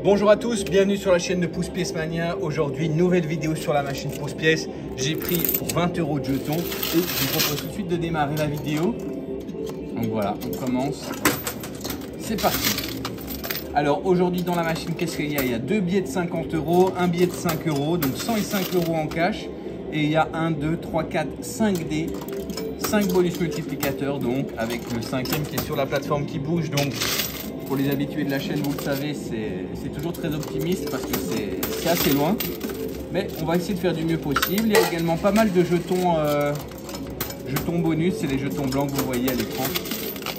Bonjour à tous, bienvenue sur la chaîne de Pousse Pièce Mania. Aujourd'hui, nouvelle vidéo sur la machine Pousse Pièce. J'ai pris pour 20 € de jetons et je vous propose tout de suite de démarrer la vidéo. Donc voilà, on commence. C'est parti. Alors aujourd'hui dans la machine, qu'est-ce qu'il y a? Il y a deux billets de 50 €, un billet de 5 €, donc 105 € en cash. Et il y a 1, 2, 3, 4, 5 dés, 5 bonus multiplicateurs, donc avec le cinquième qui est sur la plateforme qui bouge. Donc pour les habitués de la chaîne, vous le savez, c'est toujours très optimiste parce que c'est assez loin. Mais on va essayer de faire du mieux possible. Il y a également pas mal de jetons, jetons bonus, c'est les jetons blancs que vous voyez à l'écran,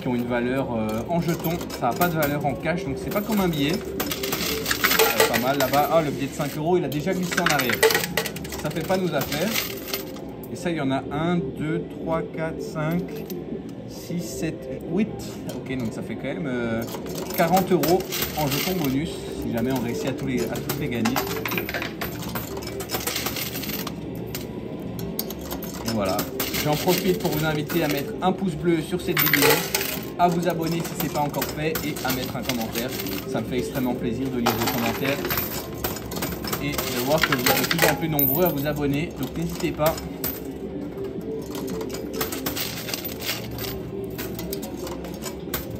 qui ont une valeur en jetons. Ça n'a pas de valeur en cash, donc c'est pas comme un billet. Pas mal là-bas. Ah, le billet de 5 €, il a déjà glissé en arrière. Ça fait pas nos affaires. Et ça, il y en a 1, 2, 3, 4, 5, 6, 7, 8. Ok, donc ça fait quand même 40 € en jetons bonus, si jamais on réussit à tous les gagner. Et voilà. J'en profite pour vous inviter à mettre un pouce bleu sur cette vidéo, à vous abonner si ce n'est pas encore fait et à mettre un commentaire. Ça me fait extrêmement plaisir de lire vos commentaires et de voir que vous êtes de plus en plus nombreux à vous abonner, donc n'hésitez pas.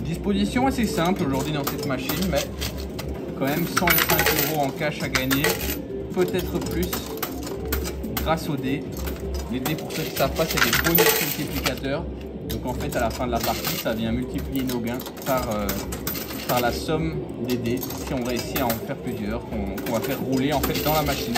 Disposition assez simple aujourd'hui dans cette machine, mais quand même 105 € en cash à gagner, peut-être plus grâce aux dés. Les dés, pour ceux qui ne savent pas, c'est des bonus multiplicateurs, donc en fait à la fin de la partie ça vient multiplier nos gains par la somme des dés, si on réussit à en faire plusieurs, qu'on va faire rouler en fait dans la machine.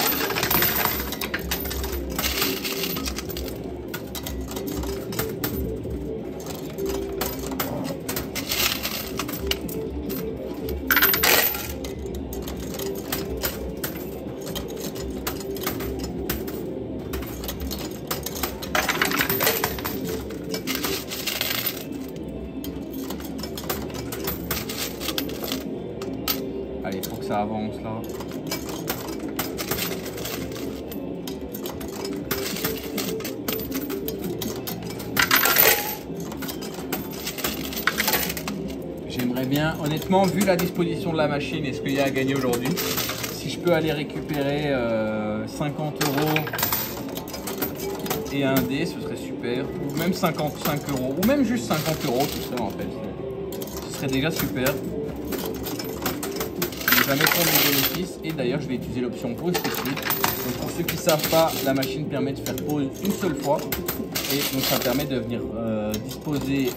Allez, il faut que ça avance là. J'aimerais bien, honnêtement, vu la disposition de la machine et ce qu'il y a à gagner aujourd'hui, si je peux aller récupérer 50 € et un dé, ce serait super. Ou même 55 €, ou même juste 50 €, tout ça en fait. Ce serait déjà super. Jamais prendre les bénéfices, et d'ailleurs je vais utiliser l'option pause tout de suite. Donc pour ceux qui ne savent pas, la machine permet de faire pause une seule fois et donc ça permet de venir disposer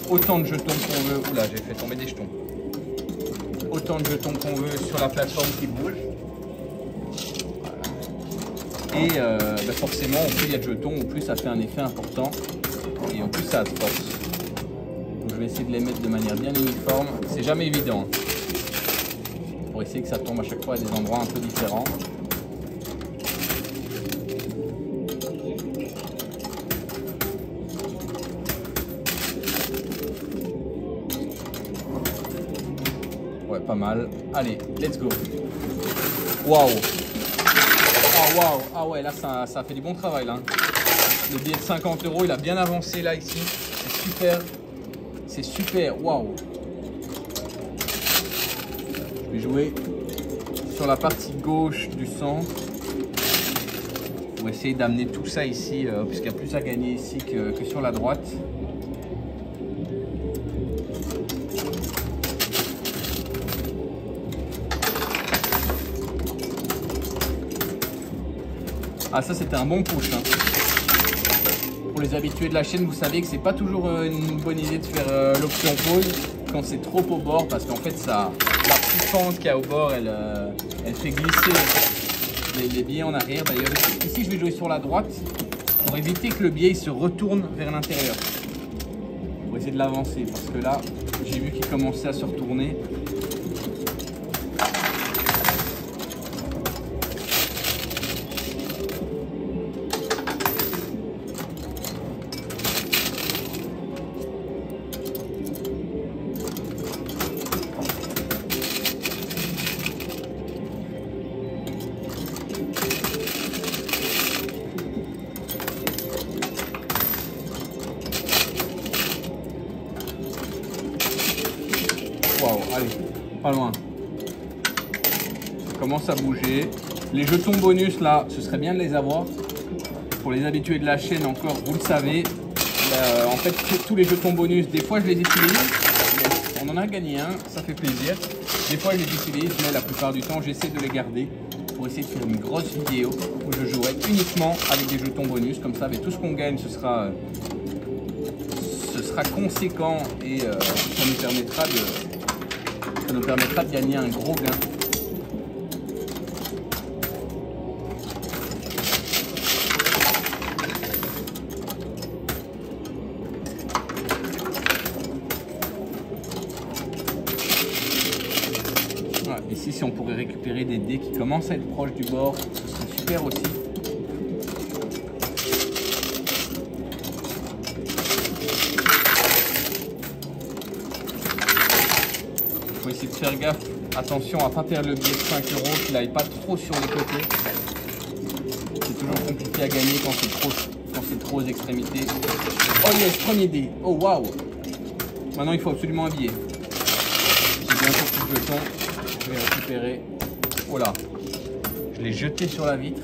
autant de jetons qu'on veut. Oula, j'ai fait tomber des jetons. Autant de jetons qu'on veut sur la plateforme qui bouge. Voilà. Et forcément, au plus il y a de jetons, au plus ça fait un effet important et au plus ça a de force. Donc je vais essayer de les mettre de manière bien uniforme. C'est jamais évident, hein, pour essayer que ça tombe à chaque fois à des endroits un peu différents. Ouais, pas mal. Allez, let's go. Waouh. Oh, waouh. Ah ouais, là, ça a fait du bon travail, là. Le billet de 50 €, il a bien avancé, là, ici. C'est super. C'est super. Waouh. Je vais jouer sur la partie gauche du centre pour essayer d'amener tout ça ici, puisqu'il y a plus à gagner ici que sur la droite. Ah, ça c'était un bon push, hein. Pour les habitués de la chaîne, vous savez que c'est pas toujours une bonne idée de faire l'option pause quand c'est trop au bord, parce qu'en fait ça, la petite pente qu'il y a au bord, elle fait glisser les billets en arrière. D'ailleurs ici je vais jouer sur la droite pour éviter que le billet il se retourne vers l'intérieur, pour essayer de l'avancer, parce que là j'ai vu qu'il commençait à se retourner. Waouh, allez, pas loin. commence à bouger. Les jetons bonus là, ce serait bien de les avoir. Pour les habitués de la chaîne encore, vous le savez. En fait, tous les jetons bonus, des fois je les utilise. On en a gagné un, ça fait plaisir. Des fois je les utilise, mais la plupart du temps j'essaie de les garder pour essayer de faire une grosse vidéo où je jouerai uniquement avec des jetons bonus. Comme ça, avec tout ce qu'on gagne, ce sera conséquent et ça nous permettra de gagner un gros gain. Voilà. Ici, si on pourrait récupérer des dés qui commencent à être proches du bord, ce serait super aussi. Il faut essayer de faire gaffe, attention à ne pas perdre le billet de 5 €, qu'il n'aille pas trop sur les côtés. C'est toujours compliqué à gagner quand c'est trop aux extrémités. Oh yes, premier dé. Oh waouh. Maintenant il faut absolument un billet. J'ai bientôt plus de jetons. Je vais récupérer. Oh là. Je l'ai jeté sur la vitre.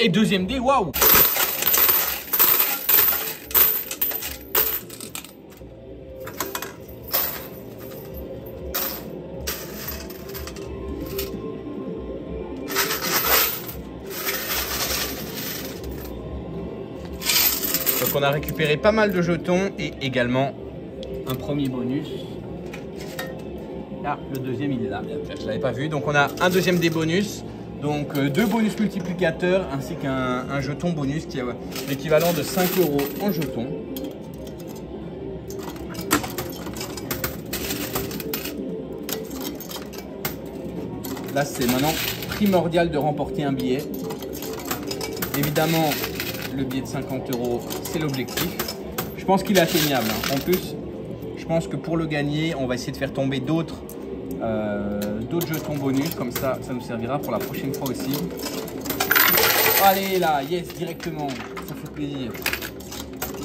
Et deuxième dé, waouh! Donc on a récupéré pas mal de jetons et également un premier bonus. Ah, le deuxième il est là, je ne l'avais pas vu. Donc on a un deuxième dé bonus. Donc 2 bonus multiplicateurs ainsi qu'un jeton bonus qui est l'équivalent de 5 € en jetons. Là c'est maintenant primordial de remporter un billet. Évidemment le billet de 50 € c'est l'objectif. Je pense qu'il est atteignable. En plus je pense que pour le gagner on va essayer de faire tomber d'autres jetons bonus, comme ça nous servira pour la prochaine fois aussi. Allez là, yes, directement, ça fait plaisir.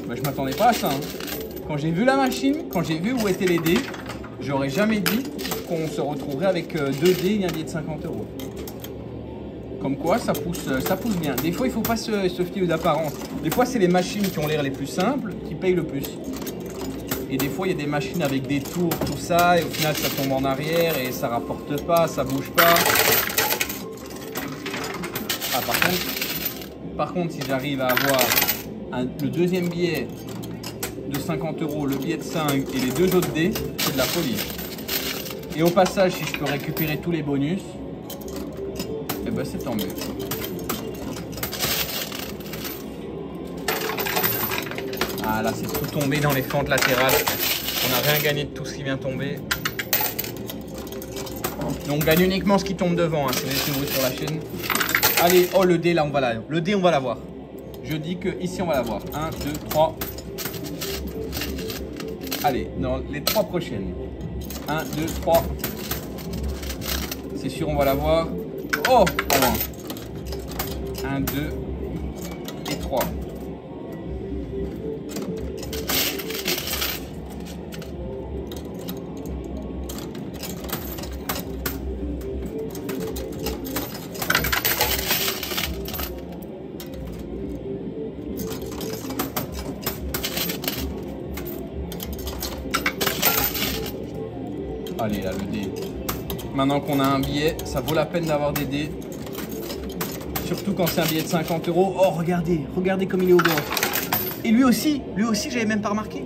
Bah, je m'attendais pas à ça hein. Quand j'ai vu la machine, quand j'ai vu où étaient les dés, j'aurais jamais dit qu'on se retrouverait avec 2 dés et un billet de 50 €. Comme quoi ça pousse bien. Des fois il faut pas se fier aux apparences. Des fois c'est les machines qui ont l'air les plus simples qui payent le plus. Et des fois, il y a des machines avec des tours, tout ça, et au final, ça tombe en arrière et ça rapporte pas, ça bouge pas. Ah, par contre, si j'arrive à avoir le deuxième billet de 50 €, le billet de 5 et les 2 autres dés, c'est de la folie. Et au passage, si je peux récupérer tous les bonus, eh ben c'est tant mieux. Ah là c'est tout tombé dans les fentes latérales. On n'a rien gagné de tout ce qui vient tomber. Donc on gagne uniquement ce qui tombe devant, hein, si vous êtes nouveau sur la chaîne. Allez, oh le dé là on va l'avoir. Le dé on va l'avoir. Je dis que ici on va l'avoir. 1, 2, 3. Allez, dans les 3 prochaines. 1, 2, 3. C'est sûr on va l'avoir. Oh, pas loin. 1, 2 et 3. Allez là, le dé. Maintenant qu'on a un billet, ça vaut la peine d'avoir des dés. Surtout quand c'est un billet de 50 €. Oh, regardez, regardez comme il est au bord. Et lui aussi, j'avais même pas remarqué.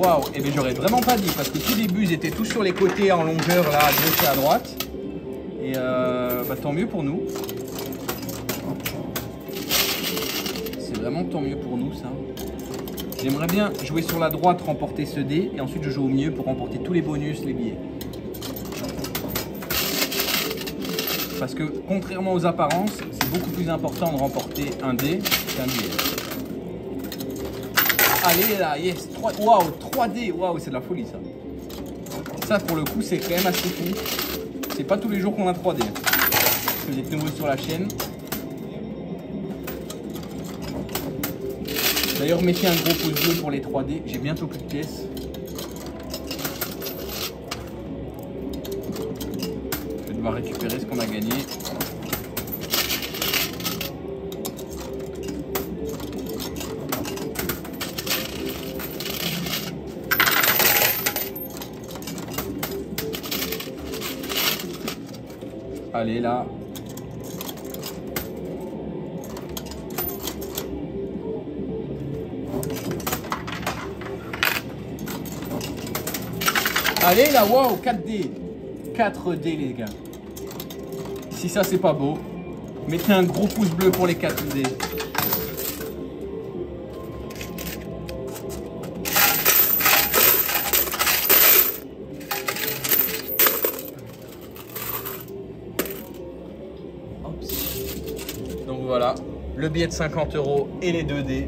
Waouh, et bien j'aurais vraiment pas dit, parce que tout début, ils étaient tous sur les côtés en longueur, là, à gauche et à droite. Et bah, tant mieux pour nous. C'est vraiment tant mieux pour nous, ça. J'aimerais bien jouer sur la droite, remporter ce dé, et ensuite je joue au milieu pour remporter tous les bonus, les billets. Parce que contrairement aux apparences, c'est beaucoup plus important de remporter un dé qu'un billet. Allez là, yes, 3, waouh, 3 dés, waouh, c'est de la folie ça. Ça pour le coup c'est quand même assez fou. C'est pas tous les jours qu'on a 3 dés. Si vous êtes nouveau sur la chaîne. D'ailleurs, mettez un gros pouce bleu pour les 3D. J'ai bientôt plus de pièces. Je vais devoir récupérer ce qu'on a gagné. Allez, là. Allez, là, wow, 4D. 4D, les gars. Si ça, c'est pas beau, mettez un gros pouce bleu pour les 4D. Donc voilà, le billet de 50 € et les 2D.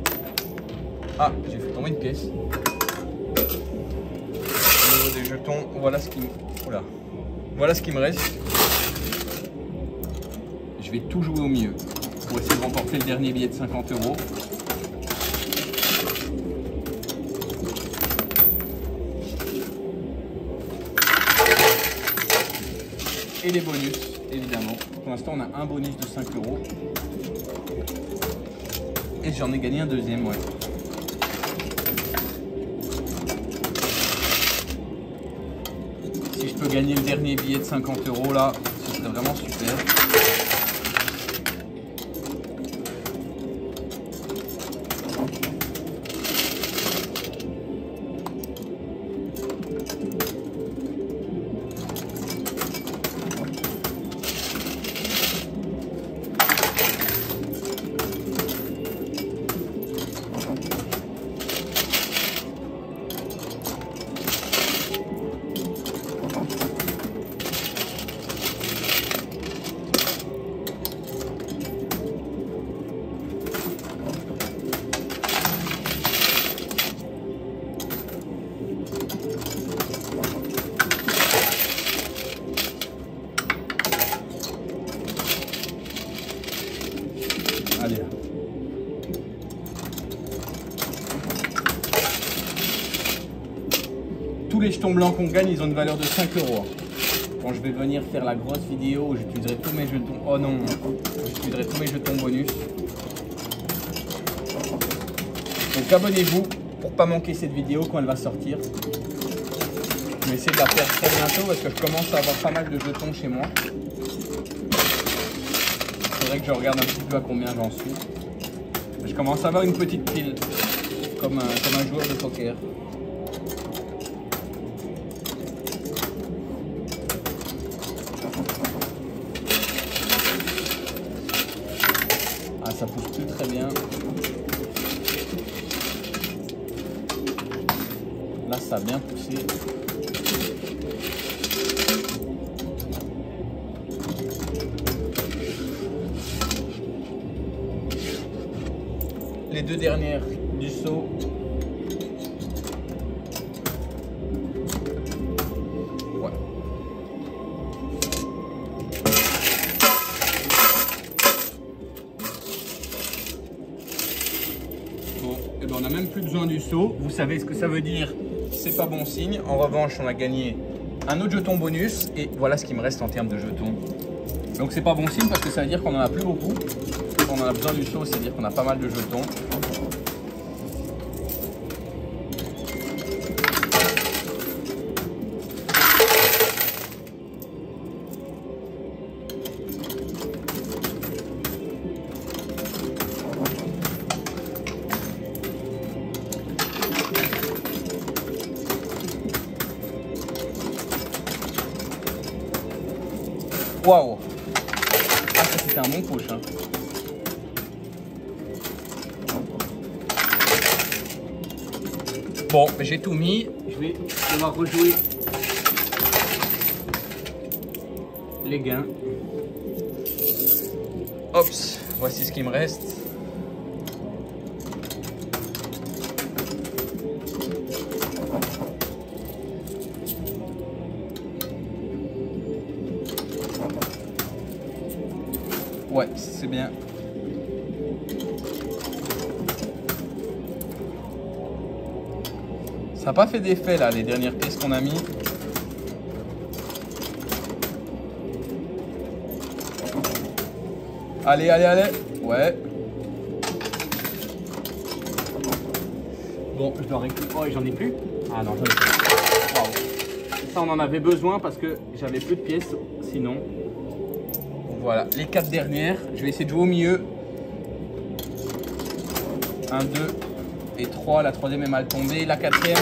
Ah, j'ai fait tomber une pièce. Au niveau des jetons, voilà ce qui me... Oula. Voilà ce qui me reste. Je vais tout jouer au mieux pour essayer de remporter le dernier billet de 50 €. Et les bonus, évidemment. Pour l'instant, on a un bonus de 5 €. Et j'en ai gagné un deuxième, ouais. Si je peux gagner le dernier billet de 50 € là, ce serait vraiment super. Allez là. Tous les jetons blancs qu'on gagne, ils ont une valeur de 5 €. Quand je vais venir faire la grosse vidéo où j'utiliserai tous mes jetons... Oh non, j'utiliserai tous mes jetons bonus. Donc abonnez-vous pour pas manquer cette vidéo quand elle va sortir. Je vais essayer de la faire très bientôt parce que je commence à avoir pas mal de jetons chez moi. Il faudrait que je regarde un petit peu à combien j'en suis. Je commence à avoir une petite pile, comme un joueur de poker. Ah, ça pousse plus très bien. Là, ça a bien poussé. Les deux dernières du saut. Voilà. Bon, et ben on n'a même plus besoin du saut. Vous savez ce que ça veut dire. C'est pas bon signe. En revanche, on a gagné un autre jeton bonus. Et voilà ce qui me reste en termes de jetons. Donc c'est pas bon signe parce que ça veut dire qu'on en a plus beaucoup. On en a besoin du saut, c'est-à-dire qu'on a pas mal de jetons. Waouh! Ah, ça c'était un bon push, hein. Bon, j'ai tout mis. Je vais devoir rejouer les gains. Hop, voici ce qui me reste. Ouais, c'est bien. Ça n'a pas fait d'effet là, les dernières pièces qu'on a mis. Allez, allez, allez. Ouais. Bon, je dois récupérer. Oh, j'en ai plus. Ah non, j'en ai plus. Waouh. Ça, on en avait besoin parce que j'avais plus de pièces sinon. Voilà, les 4 dernières. Je vais essayer de jouer au milieu. 1, 2 et 3. La troisième est mal tombée. La quatrième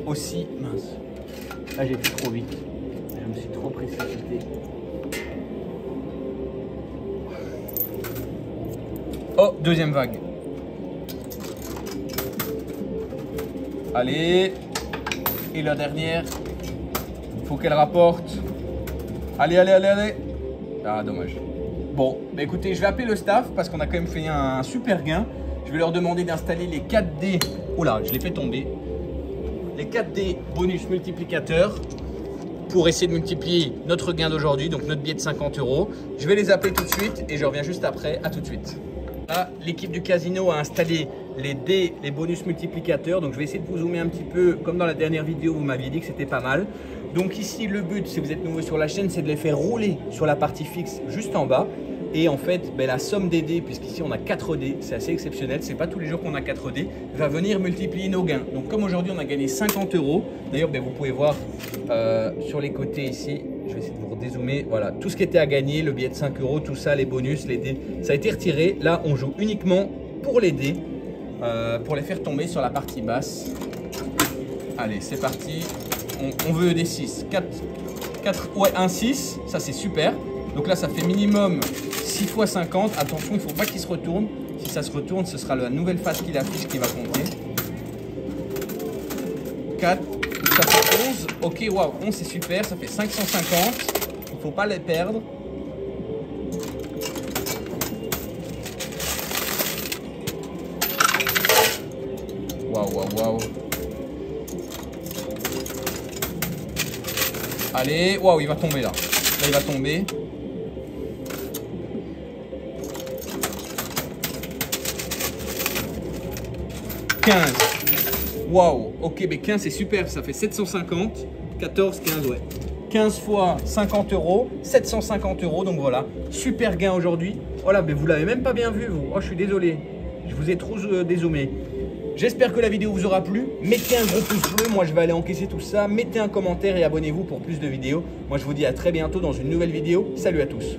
aussi. Mince. Là, j'ai fait trop vite. Je me suis trop précipité. Oh, deuxième vague. Allez. Et la dernière. Il faut qu'elle rapporte. Allez, allez, allez, allez. Ah, dommage. Bon, bah écoutez, je vais appeler le staff parce qu'on a quand même fait un super gain. Je vais leur demander d'installer les 4D. Oh là, je l'ai fait tomber. Les 4D bonus multiplicateurs pour essayer de multiplier notre gain d'aujourd'hui, donc notre billet de 50 €. Je vais les appeler tout de suite et je reviens juste après. À tout de suite. Là, l'équipe du casino a installé les dés, les bonus multiplicateurs. Donc, je vais essayer de vous zoomer un petit peu. Comme dans la dernière vidéo, vous m'aviez dit que c'était pas mal. Donc ici, le but, si vous êtes nouveau sur la chaîne, c'est de les faire rouler sur la partie fixe juste en bas. Et en fait, la somme des dés, puisqu'ici on a 4 dés, c'est assez exceptionnel, c'est pas tous les jours qu'on a 4 dés, va venir multiplier nos gains. Donc comme aujourd'hui on a gagné 50 €, d'ailleurs vous pouvez voir sur les côtés ici, je vais essayer de vous redézoomer, voilà, tout ce qui était à gagner, le billet de 5 €, tout ça, les bonus, les dés, ça a été retiré. Là on joue uniquement pour les dés, pour les faire tomber sur la partie basse. Allez, c'est parti, on veut des 6, 4, ouais, un 6, ça c'est super. Donc là ça fait minimum 6 fois 50, attention, il ne faut pas qu'il se retourne. Si ça se retourne, ce sera la nouvelle face qu'il affiche qui va compter. 4, ça fait 11. Ok, waouh, 11 c'est super, ça fait 550. Il ne faut pas les perdre. Waouh, waouh, waouh. Allez, waouh, il va tomber là. Là, il va tomber. Waouh, ok, mais 15 c'est super, ça fait 750, 14, 15, ouais. 15 fois 50 €, 750 €, donc voilà, super gain aujourd'hui. Voilà, mais vous l'avez même pas bien vu, vous. Oh, je suis désolé, je vous ai trop dézoomé. J'espère que la vidéo vous aura plu. Mettez un gros pouce bleu, moi je vais aller encaisser tout ça. Mettez un commentaire et abonnez-vous pour plus de vidéos. Moi je vous dis à très bientôt dans une nouvelle vidéo. Salut à tous.